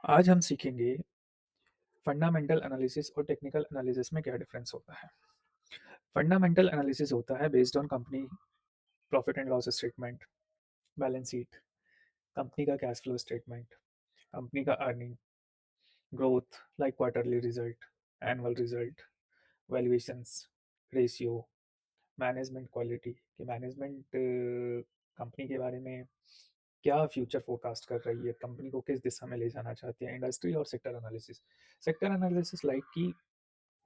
आज हम सीखेंगे फंडामेंटल एनालिसिस और टेक्निकल एनालिसिस में क्या डिफरेंस होता है। फंडामेंटल एनालिसिस होता है based on company profit and loss statement, balance sheet, company का कैश फ्लो स्टेटमेंट, कंपनी का earning, growth like quarterly result, annual result, valuations, ratio, management quality कि मैनेजमेंट कंपनी के बारे में क्या फ्यूचर फोरकास्ट कर रही है, कंपनी को किस दिशा में ले जाना चाहती है। इंडस्ट्री और sector analysis, sector analysis like कि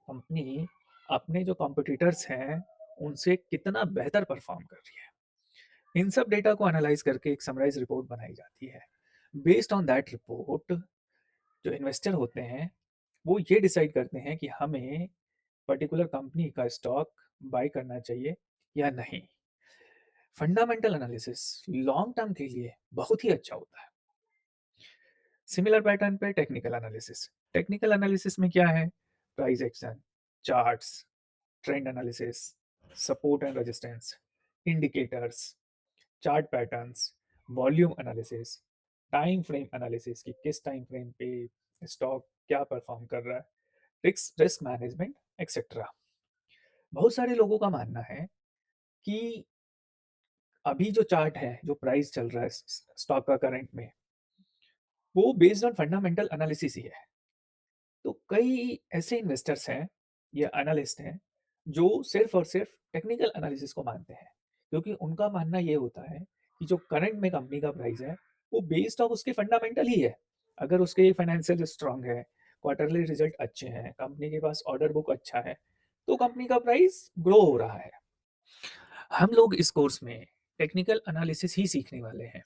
कंपनी अपने जो कॉम्पिटिटर्स हैं उनसे कितना बेहतर परफॉर्म कर रही है। इन सब डेटा को एनालाइज करके एक समराइज रिपोर्ट बनाई जाती है। बेस्ड ऑन दैट रिपोर्ट जो इन्वेस्टर होते हैं वो ये डिसाइड करते हैं कि हमें पर्टिकुलर कंपनी का स्टॉक बाय करना चाहिए या नहीं। फंडामेंटल एनालिसिस लॉन्ग टर्म के लिए बहुत ही अच्छा होता है। सिमिलर पैटर्न पे टेक्निकल एनालिसिस, टेक्निकल एनालिसिस में क्या है, price action, charts, trend analysis, support and resistance, indicators, chart patterns, volume analysis, time frame analysis कि किस टाइम फ्रेम पे स्टॉक क्या परफॉर्म कर रहा है, रिस्क रिस्क मैनेजमेंट एक्सेट्रा। बहुत सारे लोगों का मानना है कि अभी जो चार्ट है, जो प्राइस चल रहा है स्टॉक का करंट में, वो बेस्ड ऑन फंडामेंटल एनालिसिस ही है। तो कई ऐसे इन्वेस्टर्स हैं या एनालिस्ट हैं जो सिर्फ और सिर्फ टेक्निकल एनालिसिस को मानते हैं, क्योंकि उनका मानना ये होता है कि जो करंट में कंपनी का प्राइस है वो बेस्ड ऑफ उसके फंडामेंटल ही है। अगर उसके फाइनेंशियल स्ट्रांग है, क्वार्टरली रिजल्ट अच्छे हैं, कंपनी के पास ऑर्डर बुक अच्छा है, तो कंपनी का प्राइस ग्रो हो रहा है। हम लोग इस कोर्स में टेक्निकल एनालिसिस ही सीखने वाले हैं।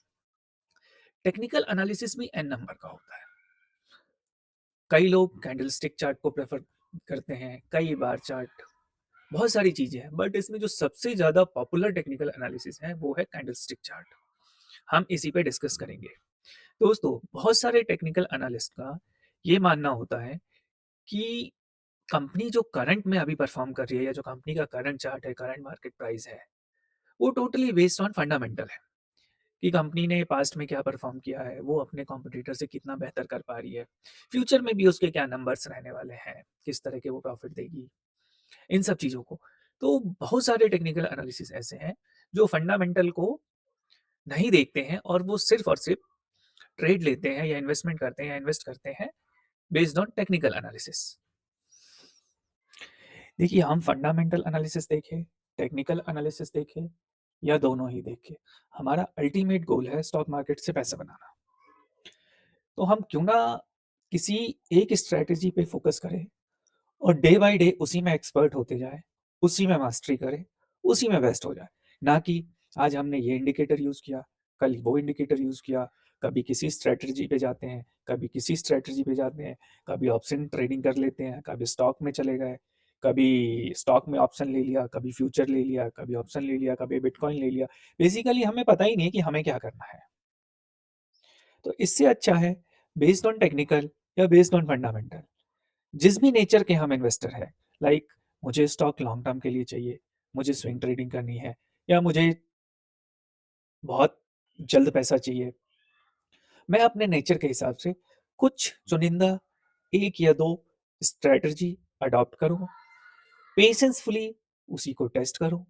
टेक्निकल एनालिसिस भी एन नंबर का होता है। कई लोग कैंडलस्टिक चार्ट को प्रेफर करते हैं, कई बार चार्ट, बहुत सारी चीजें हैं, बट इसमें जो सबसे ज्यादा पॉपुलर टेक्निकल एनालिसिस है वो है कैंडलस्टिक चार्ट। हम इसी पे डिस्कस करेंगे। दोस्तों, बहुत सारे टेक्निकल एनालिस्ट का ये मानना होता है कि कंपनी जो करंट में अभी परफॉर्म कर रही है या जो कंपनी का करंट चार्ट है, करंट मार्केट प्राइस है, वो टोटली बेस्ड ऑन फंडामेंटल है कि कंपनी ने पास्ट में क्या परफॉर्म किया है, वो अपने कॉम्पिटिटर से कितना बेहतर कर पा रही है, फ्यूचर में भी उसके क्या नंबर्स रहने वाले हैं, किस तरह के वो प्रॉफिट देगी, इन सब चीज़ों को। तो बहुत सारे टेक्निकल एनालिसिस ऐसे हैं जो फंडामेंटल को नहीं देखते हैं और वो सिर्फ और सिर्फ ट्रेड लेते हैं या इन्वेस्टमेंट करते हैं या इन्वेस्ट करते हैं बेस्ड ऑन टेक्निकल एनालिसिस। देखिए, हम फंडामेंटल एनालिसिस देखें, टेक्निकल एनालिसिस देखें या दोनों ही देखें, हमारा अल्टीमेट गोल है स्टॉक मार्केट से पैसा बनाना। तो हम क्यों ना किसी एक स्ट्रैटेजी पे फोकस करें और डे बाय डे उसी में एक्सपर्ट होते जाए, उसी में मास्टरी करें, उसी में बेस्ट हो जाए। ना कि आज हमने ये इंडिकेटर यूज़ किया, कल वो इंडिकेटर यूज़ किया, कभी किसी स्ट्रैटेजी पे जाते हैं, कभी किसी स्ट्रैटेजी पे जाते हैं, कभी ऑप्शन ट्रेडिंग कर लेते हैं, कभी स्टॉक में चले गए, कभी स्टॉक में ऑप्शन ले लिया, कभी फ्यूचर ले लिया, कभी ऑप्शन ले लिया, कभी बिटकॉइन ले लिया। बेसिकली हमें पता ही नहीं है कि हमें क्या करना है। तो इससे अच्छा है बेस्ड ऑन टेक्निकल या बेस्ड ऑन फंडामेंटल, जिस भी नेचर के हम इन्वेस्टर हैं, लाइक मुझे स्टॉक लॉन्ग टर्म के लिए चाहिए, मुझे स्विंग ट्रेडिंग करनी है, या मुझे बहुत जल्द पैसा चाहिए, मैं अपने नेचर के हिसाब से कुछ चुनिंदा एक या दो स्ट्रेटजी अडॉप्ट करूँ, पेशेंसफुली उसी को टेस्ट करूँ,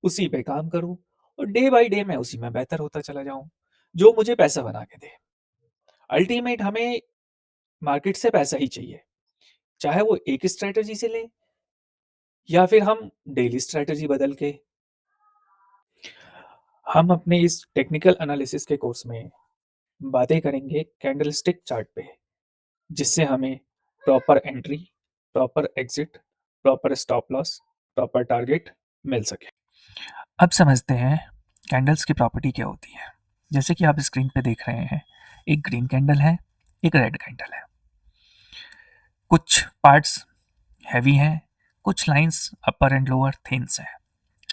उसी पे काम करूँ और डे बाय डे मैं उसी में बेहतर होता चला जाऊँ, जो मुझे पैसा बना के दे। अल्टीमेट हमें मार्केट से पैसा ही चाहिए, चाहे वो एक स्ट्रेटजी से ले या फिर हम डेली स्ट्रेटजी बदल के। हम अपने इस टेक्निकल एनालिसिस के कोर्स में बातें करेंगे कैंडलस्टिक चार्ट पे, जिससे हमें proper entry, proper exit, proper stop loss, proper target मिल सके। अब समझते हैं कैंडल्स की प्रॉपर्टी क्या होती है। जैसे कि आप स्क्रीन पे देख रहे हैं, एक ग्रीन कैंडल है, एक रेड कैंडल है। कुछ पार्ट्स हैवी हैं, कुछ lines upper and lower thins हैं,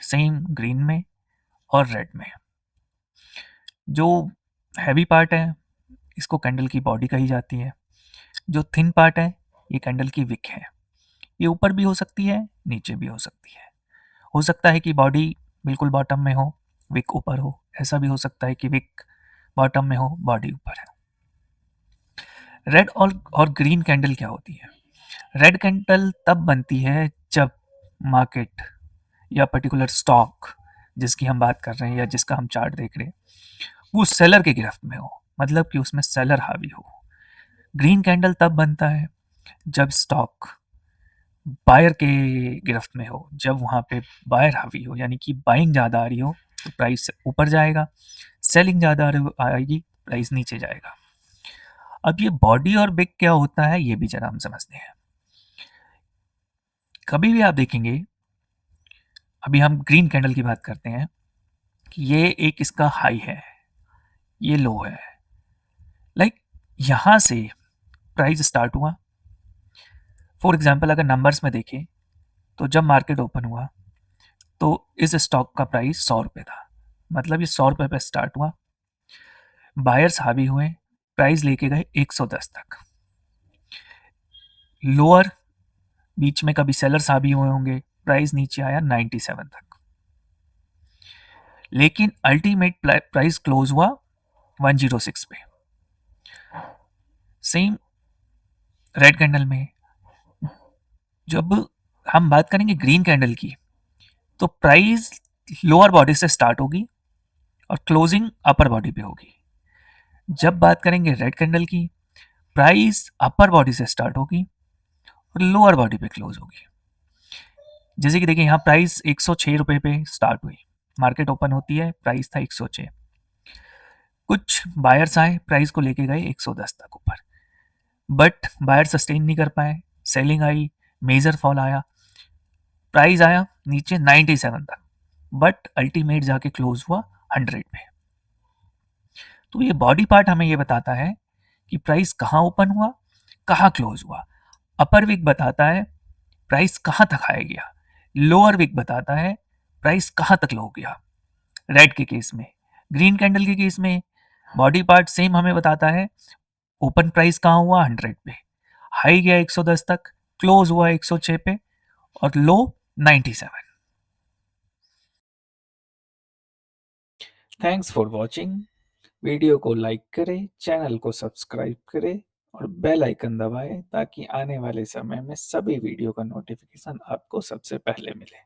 सेम ग्रीन में और रेड में। जो हैवी पार्ट है इसको कैंडल की बॉडी कही जाती है, जो थिन पार्ट है ये कैंडल की विक है। ये ऊपर भी हो सकती है, नीचे भी हो सकती है। हो सकता है कि बॉडी बिल्कुल बॉटम में हो, विक ऊपर हो, ऐसा भी हो सकता है कि विक बॉटम में हो, बॉडी ऊपर है। रेड और ग्रीन कैंडल क्या होती है? रेड कैंडल तब बनती है जब मार्केट या पर्टिकुलर स्टॉक जिसकी हम बात कर रहे हैं या जिसका हम चार्ट देख रहे हैं वो सेलर के गिरफ्त में हो, मतलब कि उसमें सेलर हावी हो। ग्रीन कैंडल तब बनता है जब स्टॉक बायर के गिरफ्त में हो, जब वहाँ पे बायर हावी हो, यानी कि बाइंग ज़्यादा आ रही हो तो प्राइस ऊपर जाएगा, सेलिंग ज़्यादा आएगी प्राइस नीचे जाएगा। अब ये बॉडी और बिग क्या होता है ये भी जरा हम समझते हैं। कभी भी आप देखेंगे, अभी हम ग्रीन कैंडल की बात करते हैं कि ये एक इसका हाई है, ये लो है। लाइक यहाँ से प्राइस स्टार्ट हुआ। फॉर एग्जांपल अगर नंबर्स में देखें तो जब मार्केट ओपन हुआ तो इस स्टॉक का प्राइस 100 रुपये था, मतलब ये 100 रुपये पे स्टार्ट हुआ। बायर्स हावी हुए, प्राइस लेके गए 110 तक। लोअर बीच में कभी सेलर्स हावी हुए होंगे, प्राइस नीचे आया 97 तक। लेकिन अल्टीमेट प्राइस क्लोज हुआ 106 पे। सेम रेड कैंडल में जब हम बात करेंगे ग्रीन कैंडल की तो प्राइस लोअर बॉडी से स्टार्ट होगी और क्लोजिंग अपर बॉडी पे होगी। जब बात करेंगे रेड कैंडल की, प्राइस अपर बॉडी से स्टार्ट होगी और लोअर बॉडी पे क्लोज होगी। जैसे कि देखिए यहाँ प्राइस 106 रुपये पे स्टार्ट हुई, मार्केट ओपन होती है, प्राइस था 106। कुछ बायर्स आए, प्राइस को लेके गए 110 तक ऊपर, बट बायर सस्टेन नहीं कर पाए, सेलिंग आई, मेजर फॉल आया, प्राइस आया नीचे 97 तक, बट अल्टीमेट जाके क्लोज हुआ 100 पे। तो ये बॉडी पार्ट हमें ये बताता है कि प्राइस कहाँ ओपन हुआ, कहाँ क्लोज हुआ। अपर विक बताता है प्राइस कहाँ तक आया गया, लोअर विक बताता है प्राइस कहाँ तक लो गया। रेड के केस में, ग्रीन कैंडल के केस में बॉडी पार्ट सेम हमें बताता है ओपन प्राइस कहाँ हुआ 100 पे, हाई गया 110 तक, क्लोज हुआ 106 पे और लो 97। Thanks for watching. वीडियो को लाइक करें, चैनल को सब्सक्राइब करें और बेल आइकन दबाएं ताकि आने वाले समय में सभी वीडियो का नोटिफिकेशन आपको सबसे पहले मिले।